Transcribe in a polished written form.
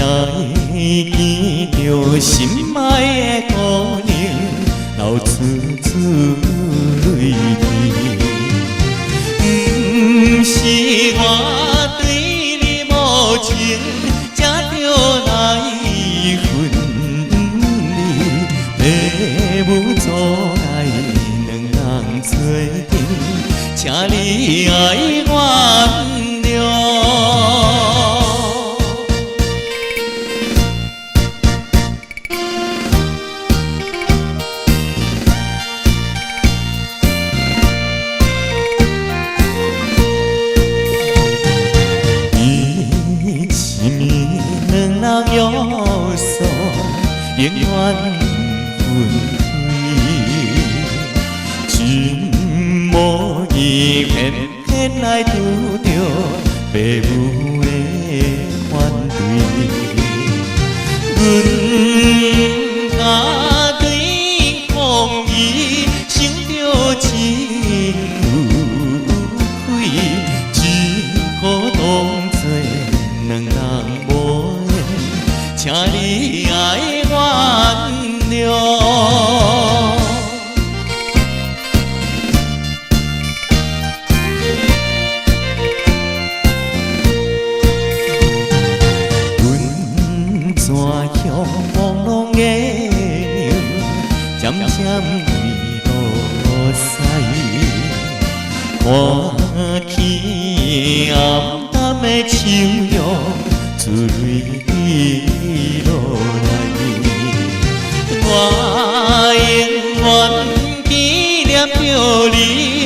见着心爱的姑娘，流珠珠泪滴。不是我对你无情，才着来分离。父母阻碍两人做阵，请你爱原谅。人约束，永远分开，真无意偏偏来拄着父母的反对。阮家对抗议，想着真有愧，只可当作两人无。请你爱原谅。阮怎向朦胧的娘，渐渐落西，看起暗淡的笑容，珠泪落来。我永远纪念着你。